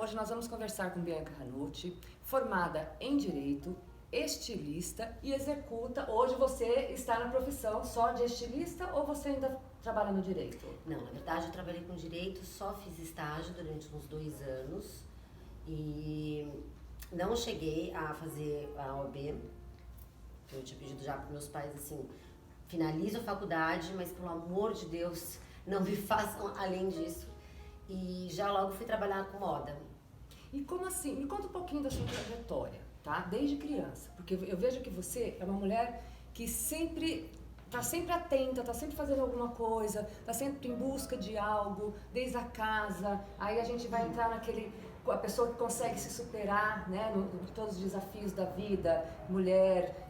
Hoje nós vamos conversar com Bianca Ranucci, formada em Direito, estilista e executa. Hoje você está na profissão só de estilista ou você ainda trabalha no Direito? Não, na verdade eu trabalhei com Direito, só fiz estágio durante uns 2 anos e não cheguei a fazer a OAB. Eu tinha pedido já para meus pais assim, finalizo a faculdade, mas pelo amor de Deus, não me façam além disso. E já logo fui trabalhar com moda. E como assim? Me conta um pouquinho da sua trajetória, tá? Desde criança, porque eu vejo que você é uma mulher que tá sempre atenta, tá sempre fazendo alguma coisa, tá sempre em busca de algo, desde a casa. Aí a gente vai entrar a pessoa que consegue se superar, né, em todos os desafios da vida,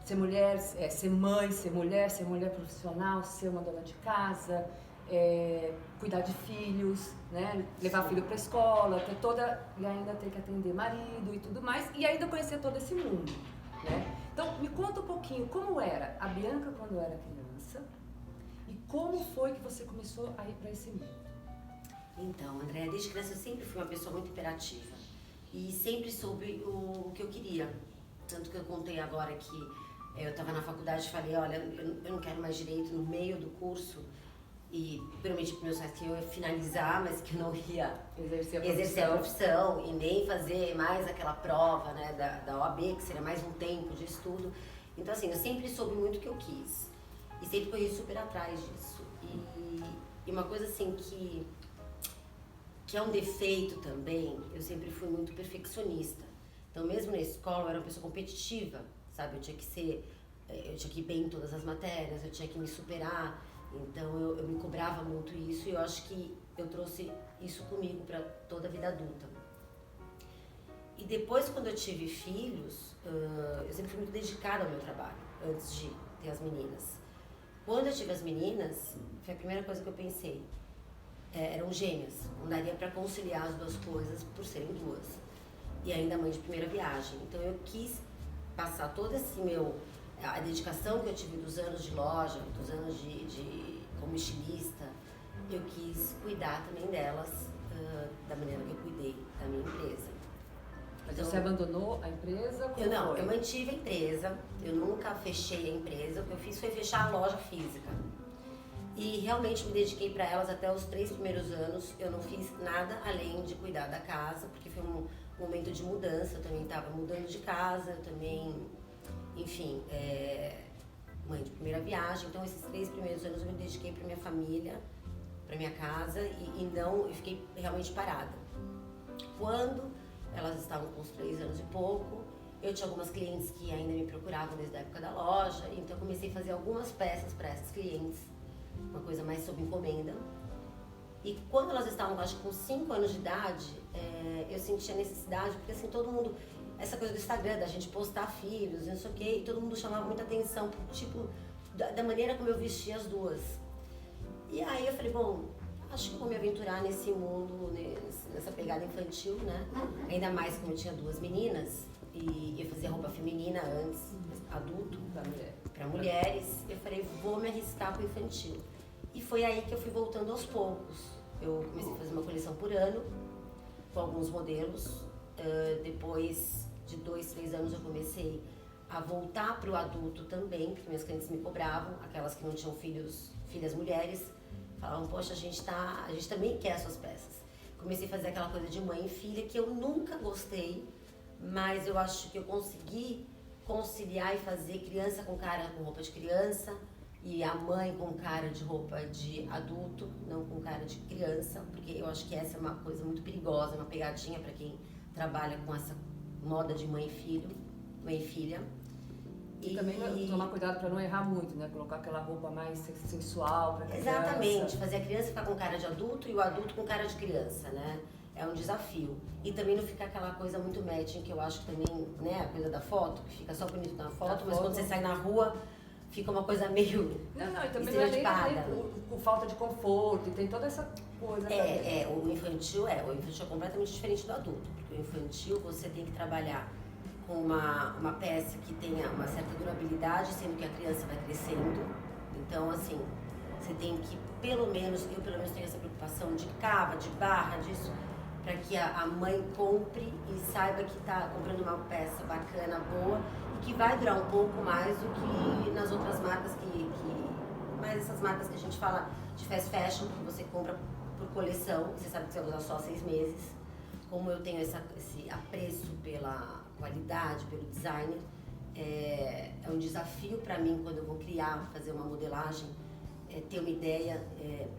ser mãe, ser mulher profissional, ser uma dona de casa, cuidar de filhos, né, levar filho para escola, e ainda ter que atender marido e tudo mais, e ainda conhecer todo esse mundo, né? Então, me conta um pouquinho como era a Bianca quando era criança e como foi que você começou a ir para esse mundo. Então, Andréa, desde criança eu sempre fui uma pessoa muito imperativa e sempre soube o que eu queria. Tanto que eu contei agora que eu estava na faculdade e falei, olha, eu não quero mais Direito no meio do curso. E prometi para meus pais que eu ia finalizar, mas que eu não ia exercer a profissão e nem fazer mais aquela prova, né, da OAB, que seria mais um tempo de estudo. Então, assim, eu sempre soube muito o que eu quis e sempre corri super atrás disso. E uma coisa, assim, que é um defeito também, eu sempre fui muito perfeccionista. Então, mesmo na escola, eu era uma pessoa competitiva, sabe? Eu tinha que ir bem em todas as matérias, eu tinha que me superar. Então eu me cobrava muito isso e eu acho que eu trouxe isso comigo para toda a vida adulta. E depois, quando eu tive filhos, eu sempre fui muito dedicada ao meu trabalho, antes de ter as meninas. Quando eu tive as meninas, foi a primeira coisa que eu pensei, eram gêmeas, não daria para conciliar as duas coisas por serem duas. E ainda mãe de primeira viagem. Então eu quis passar todo esse a dedicação que eu tive dos anos de loja, dos anos como estilista, eu quis cuidar também delas da maneira que eu cuidei da minha empresa. Mas então, você abandonou a empresa? Eu mantive a empresa, eu nunca fechei a empresa, o que eu fiz foi fechar a loja física. E realmente me dediquei para elas até os 3 primeiros anos, eu não fiz nada além de cuidar da casa, porque foi um momento de mudança, eu também estava mudando de casa, eu também... Enfim, mãe de primeira viagem, então esses 3 primeiros anos eu me dediquei para minha família, para minha casa eu fiquei realmente parada. Quando elas estavam com uns 3 anos e pouco, eu tinha algumas clientes que ainda me procuravam desde a época da loja, então eu comecei a fazer algumas peças para essas clientes, uma coisa mais sob encomenda. E quando elas estavam, acho que com 5 anos de idade, eu sentia necessidade, porque assim, todo mundo... Essa coisa do Instagram, da gente postar filhos, não sei o quê, e todo mundo chamava muita atenção pro tipo, da maneira como eu vestia as duas. E aí eu falei, bom, acho que eu vou me aventurar nesse mundo, nessa pegada infantil, né? Ainda mais como eu tinha 2 meninas, e eu fazia roupa feminina antes, adulto, para mulheres. Eu falei, vou me arriscar pro infantil. E foi aí que eu fui voltando aos poucos. Eu comecei a fazer uma coleção por ano, com alguns modelos. Depois de 2, 3 anos eu comecei a voltar para o adulto também, porque minhas clientes me cobravam, aquelas que não tinham filhas mulheres, falavam, poxa, a gente também quer suas peças. Comecei a fazer aquela coisa de mãe e filha que eu nunca gostei, mas eu acho que eu consegui conciliar e fazer criança com cara com roupa de criança e a mãe com cara de roupa de adulto, não com cara de criança, porque eu acho que essa é uma coisa muito perigosa, uma pegadinha para quem trabalha com essa moda de mãe e filha. E também tomar cuidado para não errar muito, né? Colocar aquela roupa mais sensual para criança. Exatamente, fazer a criança ficar com cara de adulto e o adulto com cara de criança, né? É um desafio. E também não ficar aquela coisa muito matching, que eu acho que também, né, a coisa da foto, que fica só bonito na foto, mas quando você sai na rua, fica uma coisa meio Não, e também não é nem com falta de conforto, e tem toda essa coisa. O infantil é completamente diferente do adulto, porque o infantil você tem que trabalhar com uma peça que tenha uma certa durabilidade, sendo que a criança vai crescendo. Então, assim, você tem que, eu pelo menos tenho essa preocupação de cava, de barra, disso. para que a mãe compre e saiba que está comprando uma peça bacana, boa e que vai durar um pouco mais do que nas outras marcas mais essas marcas que a gente fala de fast fashion, que você compra por coleção, você sabe que você vai usar só 6 meses. Como eu tenho esse apreço pela qualidade, pelo designer, é um desafio para mim quando eu vou criar, fazer uma modelagem, ter uma ideia,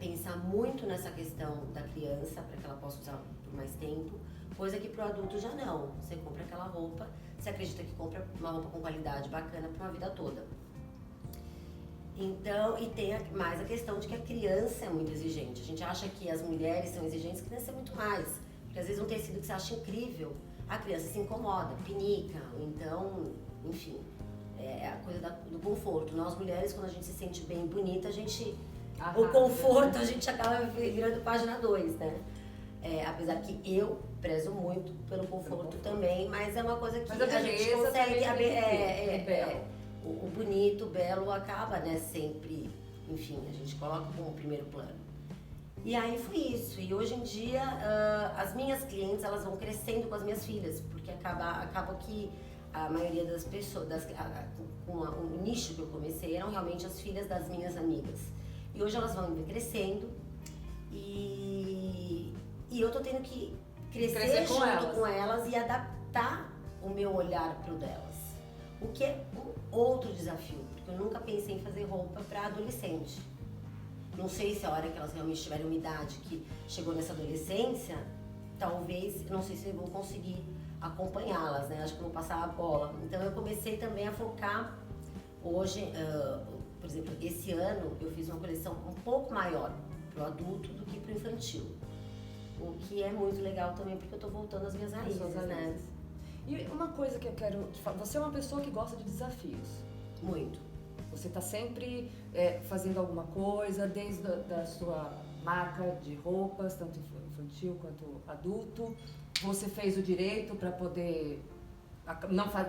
pensar muito nessa questão da criança, para que ela possa usar por mais tempo, coisa que para o adulto já não. Você compra aquela roupa, você acredita que compra uma roupa com qualidade bacana para uma vida toda. Então, e tem mais a questão de que a criança é muito exigente. A gente acha que as mulheres são exigentes, a criança é muito mais. Porque às vezes um tecido que você acha incrível, a criança se incomoda, pinica, então, enfim, é a coisa do conforto. Nós mulheres, quando a gente se sente bem bonita, o conforto a gente acaba virando página 2, né? Apesar que eu prezo muito pelo conforto também, mas é uma coisa que a gente consegue... O bonito, o belo acaba, né, sempre, enfim, a gente coloca como primeiro plano. E aí foi isso, e hoje em dia as minhas clientes, elas vão crescendo com as minhas filhas, porque acaba que a maioria das pessoas, o nicho que eu comecei eram realmente as filhas das minhas amigas. E hoje elas vão crescendo e eu tô tendo que crescer junto com elas e adaptar o meu olhar pro delas. O que é um outro desafio, porque eu nunca pensei em fazer roupa para adolescente. Não sei se a hora que elas realmente tiverem uma idade que chegou nessa adolescência, talvez, não sei se eu vou conseguir acompanhá-las, né? Acho que eu vou passar a bola. Então eu comecei também a focar, hoje, por exemplo, esse ano eu fiz uma coleção um pouco maior para o adulto do que para o infantil. O que é muito legal também, porque eu tô voltando às minhas raízes, né? E uma coisa que eu quero te falar, você é uma pessoa que gosta de desafios. Muito. Você está sempre fazendo alguma coisa, desde da sua marca de roupas, tanto infantil quanto adulto. Você fez o direito para poder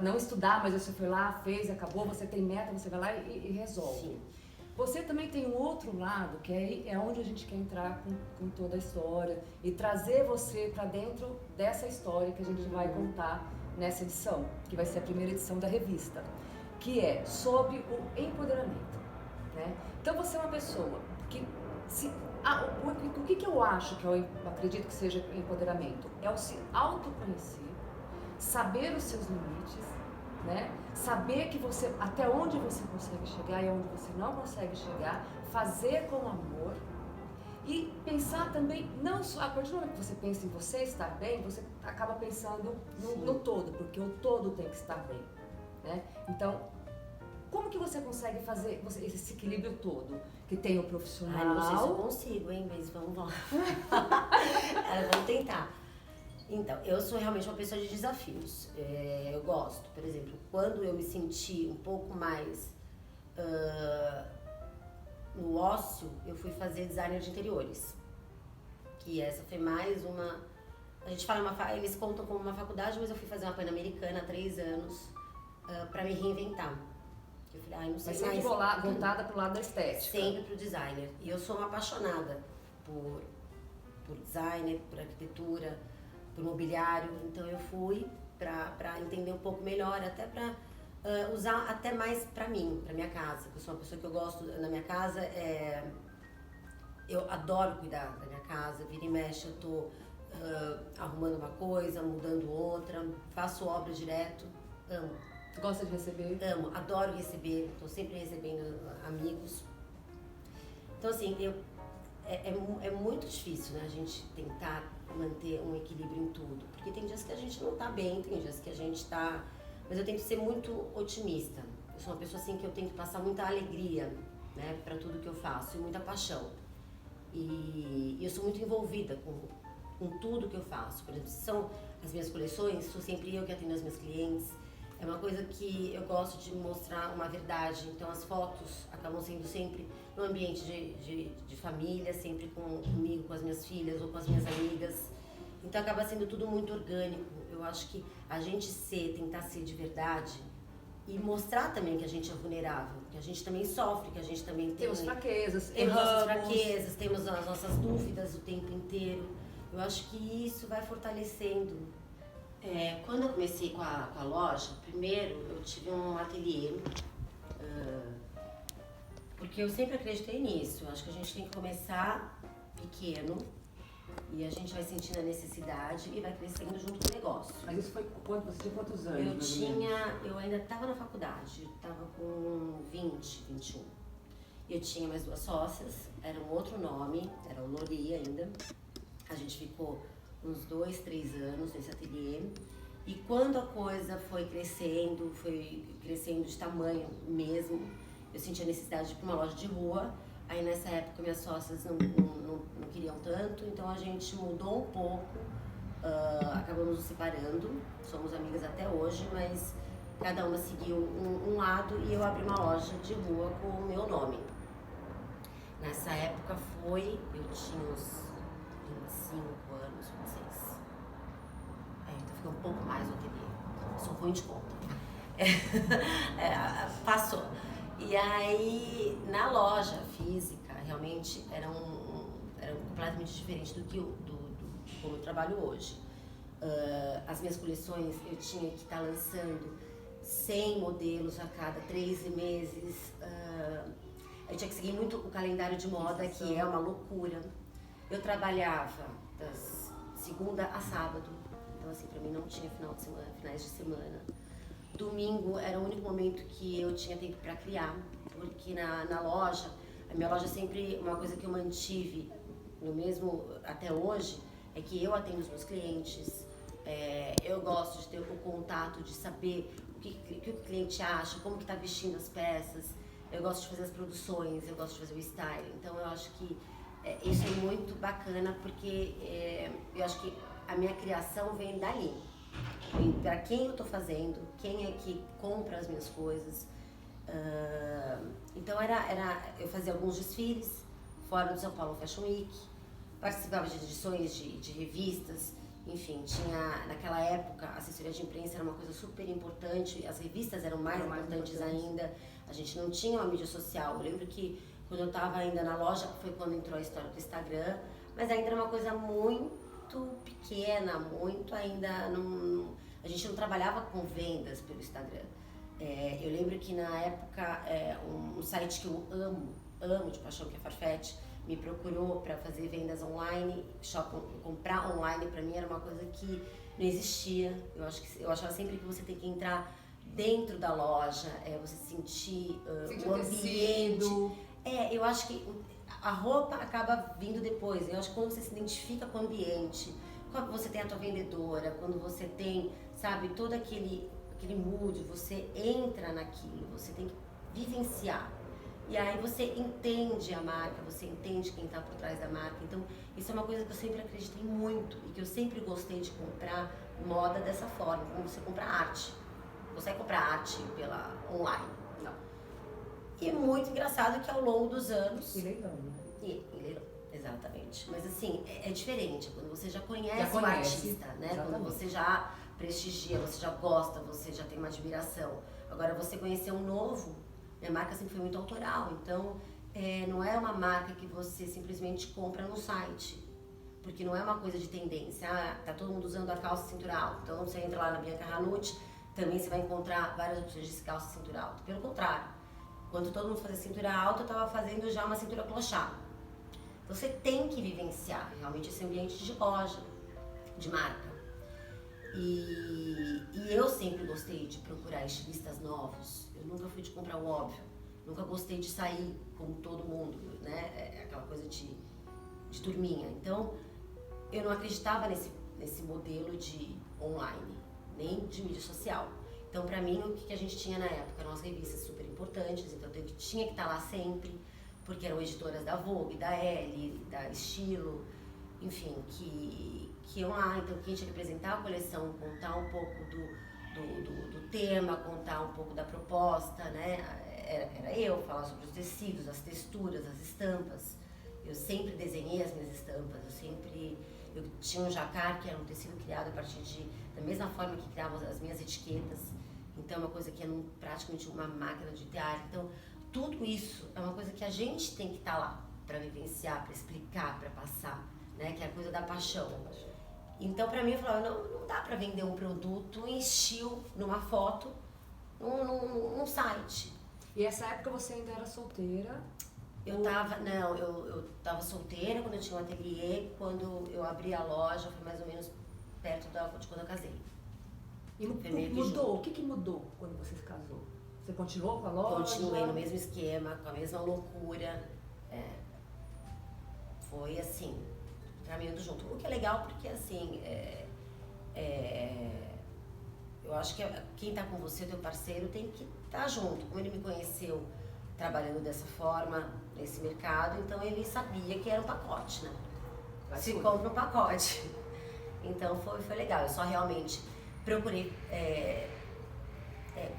não estudar, mas você foi lá, fez, acabou, você tem meta, você vai lá e resolve. Sim. Você também tem um outro lado, que é onde a gente quer entrar com toda a história e trazer você para dentro dessa história que a gente vai contar nessa edição, que vai ser a primeira edição da revista, que é sobre o empoderamento, né? Então você é uma pessoa que o que eu acho que eu acredito que seja empoderamento é o se autoconhecer, saber os seus limites, né? Saber que você até onde você consegue chegar e onde você não consegue chegar, fazer com amor. E pensar também, não só, a partir do momento que você pensa em você estar bem, você acaba pensando no todo, porque o todo tem que estar bem, né? Então, como que você consegue fazer esse equilíbrio todo? Que tem o profissional... Não sei se eu consigo, hein, mas vamos lá. Vamos tentar. Então, eu sou realmente uma pessoa de desafios. Eu gosto, por exemplo, quando eu me senti um pouco mais... no ócio, eu fui fazer designer de interiores. Que essa foi mais uma... A gente fala eles contam como uma faculdade, mas eu fui fazer uma Pan-Americana há 3 anos para me reinventar. Eu falei, não sei mas mais... sempre voltada pro lado da estética. Sempre pro designer. E eu sou uma apaixonada por designer, por arquitetura, por mobiliário. Então eu fui para entender um pouco melhor, até para... usar até mais pra mim, pra minha casa. Eu sou uma pessoa que eu gosto na minha casa, eu adoro cuidar da minha casa, vira e mexe, eu tô arrumando uma coisa, mudando outra, faço obra direto, amo. Gosta de receber? Amo, adoro receber, tô sempre recebendo amigos. Então assim, é muito difícil, né, a gente tentar manter um equilíbrio em tudo, porque tem dias que a gente não tá bem, tem dias que a gente tá... Mas eu tenho que ser muito otimista. Eu sou uma pessoa assim que eu tenho que passar muita alegria, né, para tudo que eu faço e muita paixão. E eu sou muito envolvida com tudo que eu faço. Por exemplo, se são as minhas coleções, sou sempre eu que atendo as minhas clientes. É uma coisa que eu gosto de mostrar uma verdade. Então as fotos acabam sendo sempre no ambiente de família, sempre comigo, com as minhas filhas ou com as minhas amigas. Então acaba sendo tudo muito orgânico. Eu acho que a gente tentar ser de verdade e mostrar também que a gente é vulnerável, que a gente também sofre, que a gente também temos fraquezas, temos nossas fraquezas, temos as nossas dúvidas o tempo inteiro. Eu acho que isso vai fortalecendo. Quando eu comecei com a loja, primeiro eu tive um ateliê, porque eu sempre acreditei nisso. Eu acho que a gente tem que começar pequeno e a gente vai sentindo a necessidade e vai crescendo junto com o negócio. Mas isso foi você tinha quantos anos? Eu ainda estava na faculdade, eu estava com 20, 21. Eu tinha mais 2 sócias, era um outro nome, era o Lori ainda. A gente ficou uns 2, 3 anos nesse ateliê. E quando a coisa foi crescendo de tamanho mesmo, eu senti a necessidade de ir para uma loja de rua. Aí nessa época minhas sócias não queriam tanto, então a gente mudou um pouco, acabamos nos separando, somos amigas até hoje, mas cada uma seguiu um lado e eu abri uma loja de rua com o meu nome. Nessa época eu tinha uns 25 anos, 26. Então ficou um pouco mais no ateliê. Sou ruim de conta. Passou. E aí, na loja física, realmente era completamente diferente do como eu trabalho hoje. As minhas coleções, eu tinha que estar lançando 100 modelos a cada 3 meses. Eu tinha que seguir muito o calendário de moda, que é uma loucura. Eu trabalhava das segunda a sábado, então assim, pra mim não tinha finais de semana. Domingo era o único momento que eu tinha tempo para criar, porque na loja, a minha loja sempre, uma coisa que eu mantive no mesmo até hoje, é que eu atendo os meus clientes, eu gosto de ter o contato, de saber o que o cliente acha, como que tá vestindo as peças, eu gosto de fazer as produções, eu gosto de fazer o styling, então eu acho que isso é muito bacana, porque eu acho que a minha criação vem dali. Para quem eu tô fazendo, quem é que compra as minhas coisas. Então eu fazia alguns desfiles fora do São Paulo Fashion Week, participava de edições de revistas, enfim, tinha naquela época a assessoria de imprensa era uma coisa super importante, as revistas eram mais importantes ainda, a gente não tinha uma mídia social. Eu lembro que quando eu estava ainda na loja, foi quando entrou a história do Instagram, mas ainda era uma coisa muito pequena, muito ainda a gente não trabalhava com vendas pelo Instagram. Eu lembro que na época um site que eu amo de paixão, que é Farfetch, me procurou para fazer vendas online, comprar online para mim era uma coisa que não existia. Eu achava sempre que você tem que entrar dentro da loja, você sentir o ambiente. Eu acho que a roupa acaba vindo depois. Eu acho que quando você se identifica com o ambiente, quando você tem a tua vendedora, quando você tem, sabe, todo aquele mood, você entra naquilo, você tem que vivenciar. E aí você entende a marca, você entende quem está por trás da marca. Então, isso é uma coisa que eu sempre acreditei muito e que eu sempre gostei de comprar moda dessa forma, como você compra arte. Você consegue comprar arte pela online? Não. E é muito engraçado que ao longo dos anos... E leilão, né? E leilão, exatamente. Mas assim, é diferente quando você já conhece o artista, né? Exatamente. Quando você já prestigia, você já gosta, você já tem uma admiração. Agora, você conhecer um novo... Minha marca sempre foi muito autoral, então não é uma marca que você simplesmente compra no site, porque não é uma coisa de tendência. Tá todo mundo usando a calça cintura alta, então você entra lá na Bianca Ranucci, também você vai encontrar várias opções de calça cintura alta. Pelo contrário, quando todo mundo fazia cintura alta, eu tava fazendo já uma cintura clochard. Então você tem que vivenciar realmente esse ambiente de loja, de marca. E eu sempre gostei de procurar estilistas novos. Eu nunca fui de comprar o óbvio. Nunca gostei de sair como todo mundo, né? Aquela coisa de turminha. Então, eu não acreditava nesse modelo de online, nem de mídia social. Então, pra mim, o que a gente tinha na época eram as revistas super importantes. Então, eu tinha que estar lá sempre, porque eram editoras da Vogue, da Elle, da Estilo, enfim, que iam lá. Então, quem tinha que apresentar a coleção, contar um pouco do tema, contar um pouco da proposta, né? Era eu falar sobre os tecidos, as texturas, as estampas. Eu sempre desenhei as minhas estampas, eu tinha um jacquard, que era um tecido criado a partir da mesma forma que criava as minhas etiquetas. Então é uma coisa que é praticamente uma máquina de tear. Então tudo isso é uma coisa que a gente tem que estar lá para vivenciar, para explicar, para passar. né? Que é a coisa da paixão. Então, pra mim, eu falava, não dá pra vender um produto em estilo, numa foto, num site. E essa época você ainda era solteira? Eu tava solteira quando eu tinha um ateliê, quando eu abri a loja, foi mais ou menos perto de quando eu casei. E mudou? O que mudou quando você se casou? Você continuou com a loja? Continuei no mesmo esquema, com a mesma loucura. Foi assim, caminhando junto. O que é legal porque assim, eu acho que quem tá com você, teu parceiro, tem que estar junto. Como ele me conheceu trabalhando dessa forma, nesse mercado, então ele sabia que era um pacote, né? Se compra um pacote. Então foi legal. Eu só realmente procurei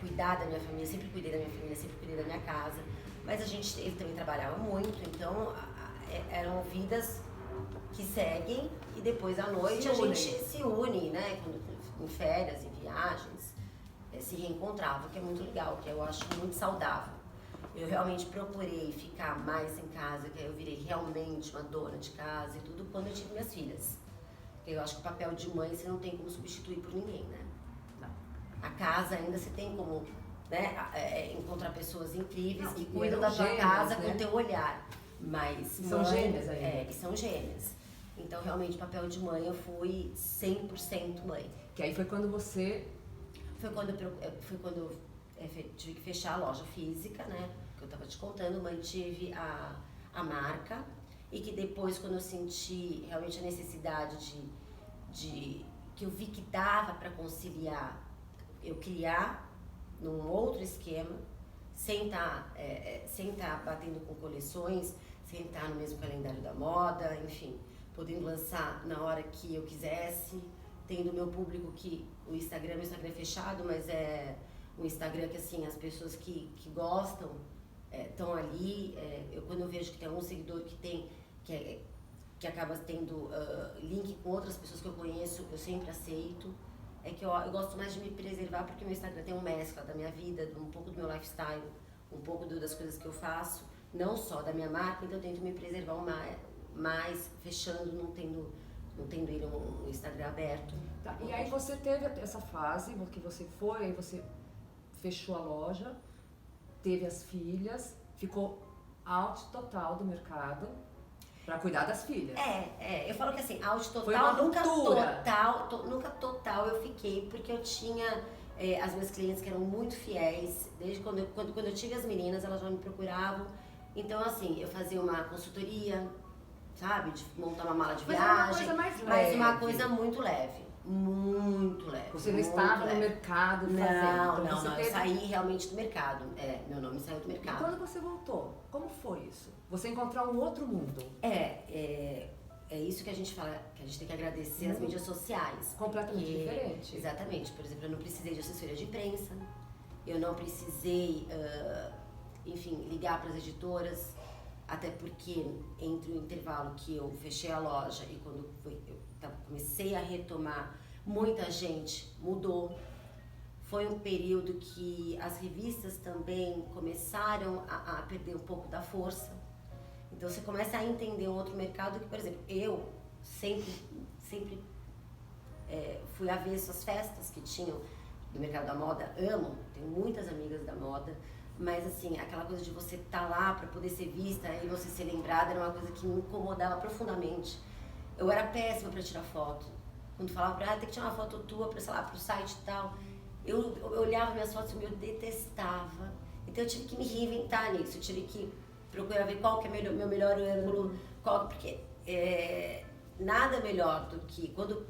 cuidar da minha família, sempre cuidei da minha família, sempre cuidei da minha casa. Mas ele também trabalhava muito, então eram vidas que seguem e depois à noite a gente se une, né? Em férias, em viagens, se reencontrava, que é muito legal, que eu acho muito saudável. Eu realmente procurei ficar mais em casa, que eu virei realmente uma dona de casa e tudo quando eu tive minhas filhas. Eu acho que o papel de mãe você não tem como substituir por ninguém, né? Não. A casa ainda você tem como, né, encontrar pessoas incríveis que cuidam da tua casa, né? Com o teu olhar. Mas são gêmeas ainda. E são gêmeas. Então, realmente, o papel de mãe eu fui 100% mãe. Que aí foi quando você... Foi quando eu tive que fechar a loja física, né? Que eu tava te contando, mantive a marca. E que depois, quando eu senti realmente a necessidade de que eu vi que dava para conciliar, eu criar num outro esquema, sem estar batendo com coleções, sem estar no mesmo calendário da moda, enfim, podendo lançar na hora que eu quisesse, tendo o meu público que meu Instagram é fechado, mas é um Instagram que assim, as pessoas que gostam estão ali. Quando eu vejo que tem algum seguidor que acaba tendo link com outras pessoas que eu conheço, eu sempre aceito. É que eu gosto mais de me preservar porque meu Instagram tem uma mescla da minha vida, um pouco do meu lifestyle, um pouco das coisas que eu faço, não só da minha marca, então eu tento me preservar mais fechando, não tendo ele um Instagram aberto. Tá, e aí você teve essa fase que você foi, aí você fechou a loja, teve as filhas, ficou out total do mercado pra cuidar das filhas. Eu falo que assim, out total, foi uma ruptura. nunca total eu fiquei, porque eu tinha as minhas clientes que eram muito fiéis, desde quando eu tive as meninas, elas já me procuravam, então assim, eu fazia uma consultoria, sabe, de montar uma mala de viagem, mas uma coisa muito leve. Muito leve. Você não estava no mercado fazendo? Não, eu saí realmente do mercado. Meu nome saiu do mercado. E quando você voltou, como foi isso? Você encontrar um outro mundo? É isso que a gente fala, que a gente tem que agradecer as mídias sociais. Completamente diferente. Exatamente. Por exemplo, eu não precisei de assessoria de imprensa, eu não precisei, ligar para as editoras, até porque entre o intervalo que eu fechei a loja e quando eu comecei a retomar, muita gente mudou. Foi um período que as revistas também começaram a perder um pouco da força. Então você começa a entender um outro mercado que, por exemplo, eu sempre fui avesso às festas que tinham do mercado da moda, amo, tenho muitas amigas da moda, mas assim, aquela coisa de você estar lá para poder ser vista e você ser lembrada era uma coisa que me incomodava profundamente. Eu era péssima para tirar foto. Quando falava para tem que tirar uma foto tua para, sei lá, pro site e tal, eu olhava minhas fotos e eu detestava. Então eu tive que me reinventar nisso, eu tive que procurar ver qual que é meu melhor ângulo, porque nada melhor do que quando eu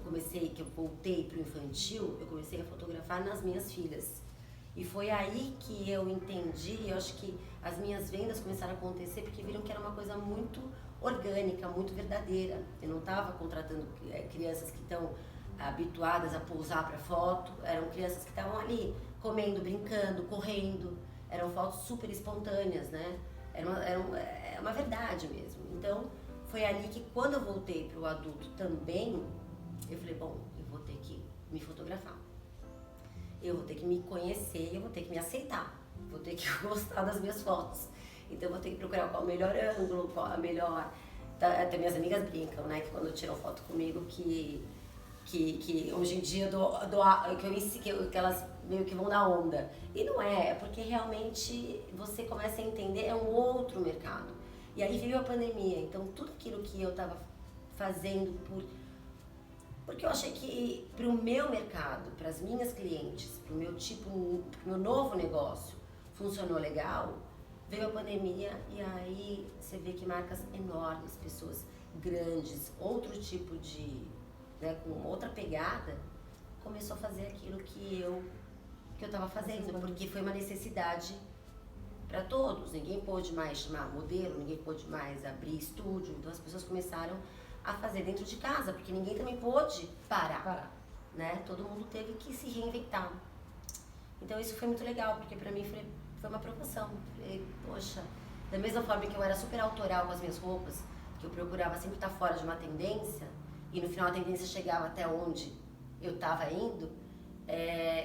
voltei pro infantil, eu comecei a fotografar nas minhas filhas. E foi aí que eu entendi, eu acho que as minhas vendas começaram a acontecer porque viram que era uma coisa muito orgânica, muito verdadeira. Eu não estava contratando crianças que estão habituadas a pousar para foto, eram crianças que estavam ali comendo, brincando, correndo, eram fotos super espontâneas, né? Era uma verdade mesmo. Então, foi ali que quando eu voltei para o adulto também, eu falei, bom, eu vou ter que me fotografar. Eu vou ter que me conhecer, eu vou ter que me aceitar, vou ter que gostar das minhas fotos. Então eu vou ter que procurar qual o melhor ângulo, qual a melhor Até minhas amigas brincam, né? Que quando tiram foto comigo, que hoje em dia que elas meio que vão na onda. E não é porque realmente você começa a entender, é um outro mercado. E aí veio a pandemia, então tudo aquilo que eu estava fazendo porque eu achei que para o meu mercado, para as minhas clientes, para o meu novo negócio funcionou legal, veio a pandemia e aí você vê que marcas enormes, pessoas grandes, outro tipo de, né, com outra pegada, começou a fazer aquilo que eu estava fazendo, porque foi uma necessidade para todos. Ninguém pôde mais chamar modelo, ninguém pôde mais abrir estúdio, então as pessoas começaram a fazer dentro de casa, porque ninguém também pôde parar. Né? Todo mundo teve que se reinventar. Então isso foi muito legal, porque para mim foi uma promoção. Falei, poxa, da mesma forma que eu era super autoral com as minhas roupas, que eu procurava sempre estar fora de uma tendência, e no final a tendência chegava até onde eu estava indo,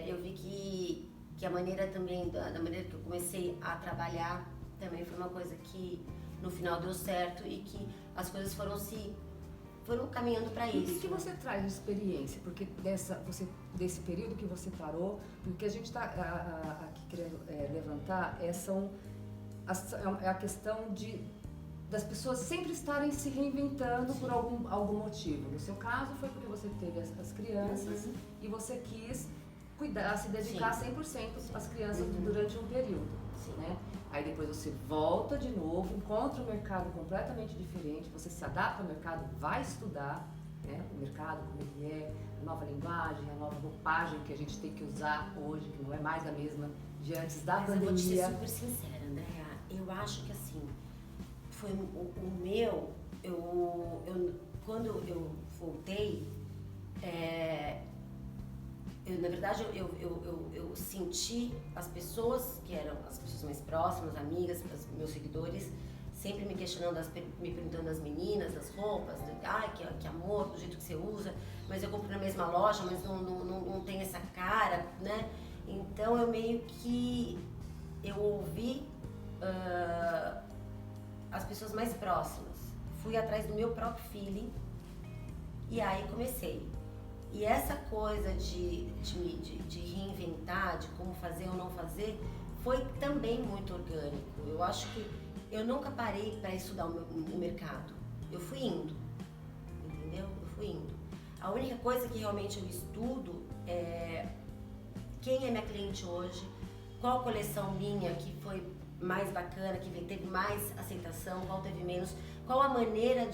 eu vi que a maneira também, da maneira que eu comecei a trabalhar, também foi uma coisa que no final deu certo e que as coisas foram caminhando para isso. O que você traz de experiência? Porque desse período que você parou, porque a gente está aqui querendo levantar é a questão das pessoas sempre estarem se reinventando. Sim. Por algum motivo. No seu caso foi porque você teve as crianças. Uhum. E você quis cuidar, se dedicar. Sim. 100% às crianças. Uhum. Durante um período. Sim. Né? Aí depois você volta de novo, encontra um mercado completamente diferente, você se adapta ao mercado, vai estudar, né, o mercado, como ele é, a nova linguagem, a nova roupagem que a gente tem que usar hoje, que não é mais a mesma de antes da pandemia. Eu vou te ser super sincera, Andréa, eu acho que assim, foi o meu, quando eu voltei, na verdade, eu senti as pessoas que eram as pessoas mais próximas, amigas, meus seguidores, sempre me questionando, me perguntando das meninas, das roupas, que amor, do jeito que você usa, mas eu compro na mesma loja, mas não tem essa cara, né? Então eu meio que ouvi as pessoas mais próximas, fui atrás do meu próprio feeling e aí comecei. E essa coisa de reinventar, de como fazer ou não fazer, foi também muito orgânico. Eu acho que eu nunca parei para estudar o mercado. Eu fui indo, entendeu? Eu fui indo. A única coisa que realmente eu estudo é quem é minha cliente hoje, qual coleção minha que foi mais bacana, que teve mais aceitação, qual teve menos, qual a maneira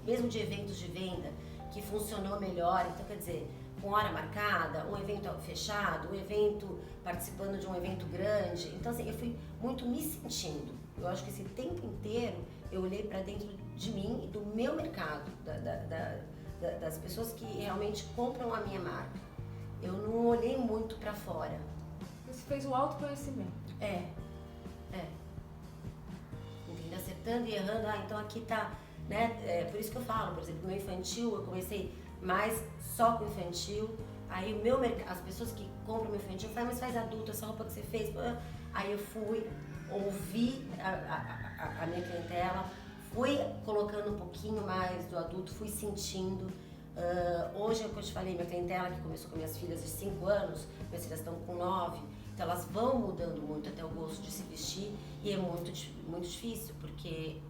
mesmo de eventos de venda, que funcionou melhor. Então, quer dizer, com hora marcada, um evento fechado, um evento participando de um evento grande. Então, assim, eu fui muito me sentindo. Eu acho que esse tempo inteiro eu olhei para dentro de mim e do meu mercado, das pessoas que realmente compram a minha marca. Eu não olhei muito para fora. Você fez o autoconhecimento. Entendeu? Acertando e errando. Então aqui tá... Né? Por isso que eu falo, por exemplo, no meu infantil, eu comecei mais só com infantil, aí as pessoas que compram meu infantil falam, mas faz adulto, essa roupa que você fez, aí eu fui, ouvi a minha clientela, fui colocando um pouquinho mais do adulto, fui sentindo. Hoje, é o que eu te falei, minha clientela que começou com minhas filhas de 5 anos, minhas filhas estão com 9, então elas vão mudando muito até o gosto de se vestir, e é muito, muito difícil, porque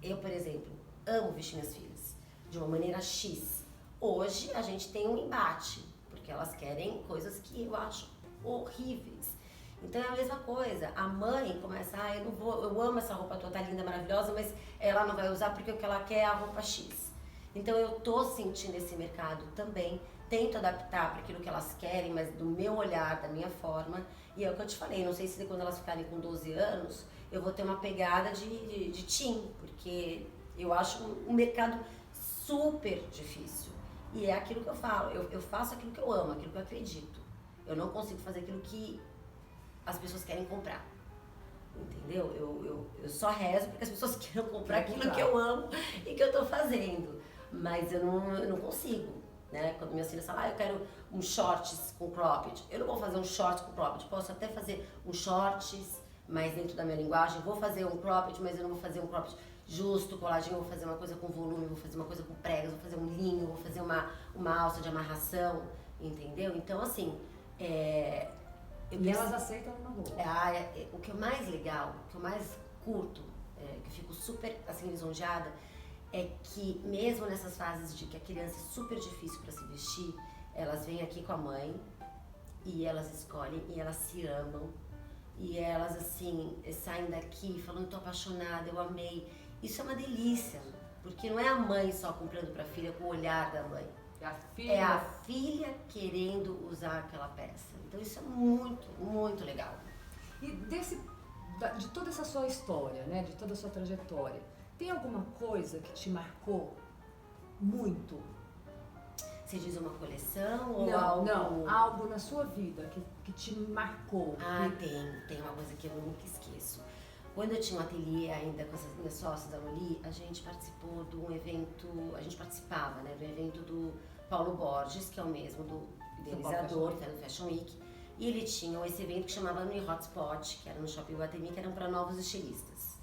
eu, por exemplo, amo vestir minhas filhas de uma maneira X. Hoje a gente tem um embate, porque elas querem coisas que eu acho horríveis. Então é a mesma coisa, a mãe começa, eu amo essa roupa tua, tá linda, maravilhosa, mas ela não vai usar porque o que ela quer é a roupa X. Então eu tô sentindo esse mercado também, tento adaptar para aquilo que elas querem, mas do meu olhar, da minha forma. E é o que eu te falei, não sei se quando elas ficarem com 12 anos, eu vou ter uma pegada de teen, porque eu acho um mercado super difícil. E é aquilo que eu falo, eu faço aquilo que eu amo, aquilo que eu acredito. Eu não consigo fazer aquilo que as pessoas querem comprar. Entendeu? Eu só rezo porque as pessoas queiram comprar aquilo que eu amo e que eu tô fazendo. Mas eu não consigo. Né? Quando minhas filhas falam, eu quero um shorts com cropped. Eu não vou fazer um shorts com cropped. Posso até fazer um shorts, mais dentro da minha linguagem. Vou fazer um cropped, mas eu não vou fazer um cropped justo, coladinho. Eu vou fazer uma coisa com volume, vou fazer uma coisa com pregas, vou fazer um linho, vou fazer uma alça de amarração, entendeu? Então, assim... E elas aceitam numa boa. O que é mais legal, o que eu mais curto, que eu fico super, assim, lisonjeada, é que mesmo nessas fases de que a criança é super difícil para se vestir, elas vêm aqui com a mãe e elas escolhem e elas se amam e elas assim saem daqui falando tô apaixonada, eu amei. Isso é uma delícia, porque não é a mãe só comprando para a filha com o olhar da mãe, é a filha querendo usar aquela peça. Então isso é muito, muito legal. E de toda essa sua história, né, de toda a sua trajetória, tem alguma coisa que te marcou muito? Você diz uma coleção ou não, algo? Não, algo na sua vida que te marcou. Tem uma coisa que eu nunca esqueço. Quando eu tinha um ateliê ainda com essas minhas sócias da Loli, a gente participou de um evento, do evento do Paulo Borges, que é o mesmo do idealizador, que era no Fashion Week, e ele tinha esse evento que chamava New Hotspot, que era no Shopping Guatemi, que eram para novos estilistas.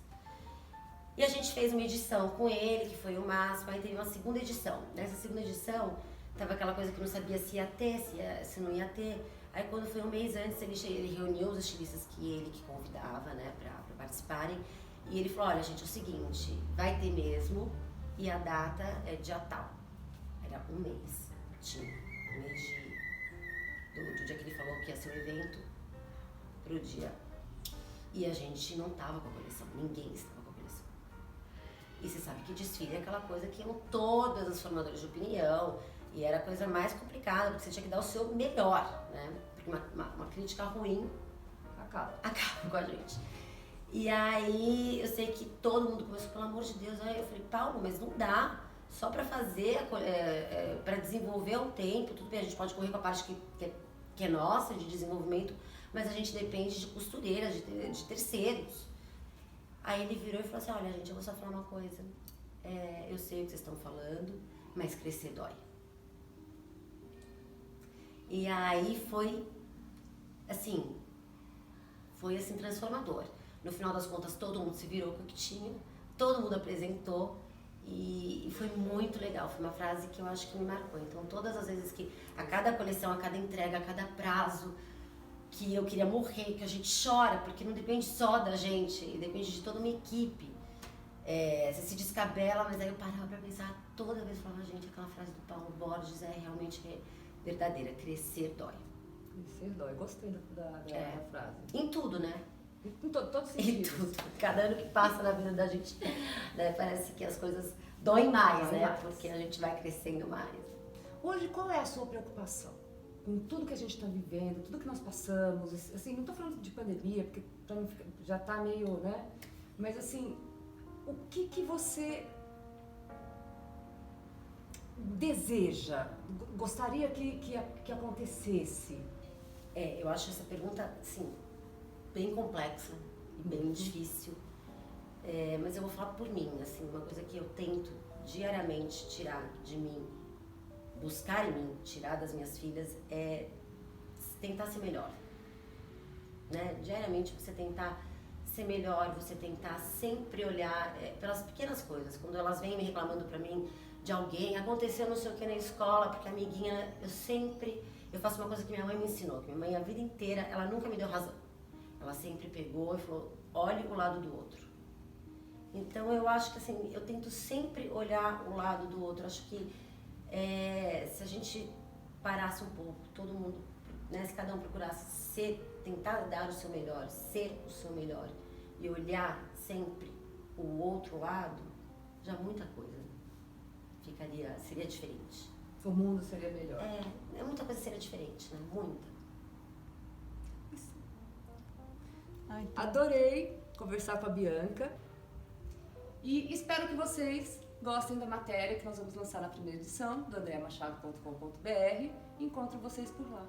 E a gente fez uma edição com ele, que foi o máximo, aí teve uma segunda edição. Nessa segunda edição, tava aquela coisa que não sabia se ia ter, se não ia ter. Aí quando foi um mês antes, ele reuniu os estilistas que convidava, né, pra participarem. E ele falou, olha gente, é o seguinte, vai ter mesmo, e a data é dia tal. Era um mês, tinha um mês do dia que ele falou que ia ser o evento, pro dia. E a gente não tava com a coleção, ninguém estava. E você sabe que desfile é aquela coisa que iam todas as formadoras de opinião, e era a coisa mais complicada, porque você tinha que dar o seu melhor, né? Porque uma crítica ruim acaba com a gente. E aí eu sei que todo mundo começou, pelo amor de Deus, aí eu falei, Paulo, mas não dá, só pra fazer, pra desenvolver um tempo, tudo bem, a gente pode correr com a parte que é nossa, de desenvolvimento, mas a gente depende de costureiras, de terceiros. Aí ele virou e falou assim, olha gente, eu vou só falar uma coisa, eu sei o que vocês estão falando, mas crescer dói. E aí foi assim transformador. No final das contas todo mundo se virou com o que tinha, todo mundo apresentou e foi muito legal, foi uma frase que eu acho que me marcou. Então todas as vezes que a cada coleção, a cada entrega, a cada prazo, que eu queria morrer, que a gente chora, porque não depende só da gente, depende de toda uma equipe. Você se descabela, mas aí eu parava pra pensar, toda vez eu falava, gente, aquela frase do Paulo Borges é realmente verdadeira, crescer dói. Crescer dói, gostei da frase. Em tudo, né? Em todos os sentidos. Em tudo. Cada ano que passa na vida da gente, né, parece que as coisas doem mais, né? Porque a gente vai crescendo mais. Hoje, qual é a sua preocupação? Com tudo que a gente está vivendo, tudo que nós passamos, assim, não estou falando de pandemia, porque já está meio, né? Mas assim, o que você deseja, gostaria que acontecesse? Eu acho essa pergunta, assim, bem complexa e bem difícil, mas eu vou falar por mim, assim, uma coisa que eu tento diariamente tirar de mim, buscar em mim, tirar das minhas filhas, é tentar ser melhor, né? Diariamente você tentar ser melhor, você tentar sempre olhar pelas pequenas coisas. Quando elas vêm me reclamando pra mim de alguém, aconteceu não sei o que na escola, porque a amiguinha, eu faço uma coisa que minha mãe me ensinou, que minha mãe a vida inteira, ela nunca me deu razão. Ela sempre pegou e falou, olhe o lado do outro. Então eu acho que assim, eu tento sempre olhar o lado do outro. Acho que se a gente parasse um pouco, todo mundo, né, se cada um procurasse tentar dar o seu melhor, ser o seu melhor e olhar sempre o outro lado, já muita coisa seria diferente. O mundo seria melhor. Muita coisa seria diferente, né? Muita. Adorei conversar com a Bianca e espero que vocês gostem da matéria que nós vamos lançar na primeira edição do andreamachado.com.br. Encontro vocês por lá.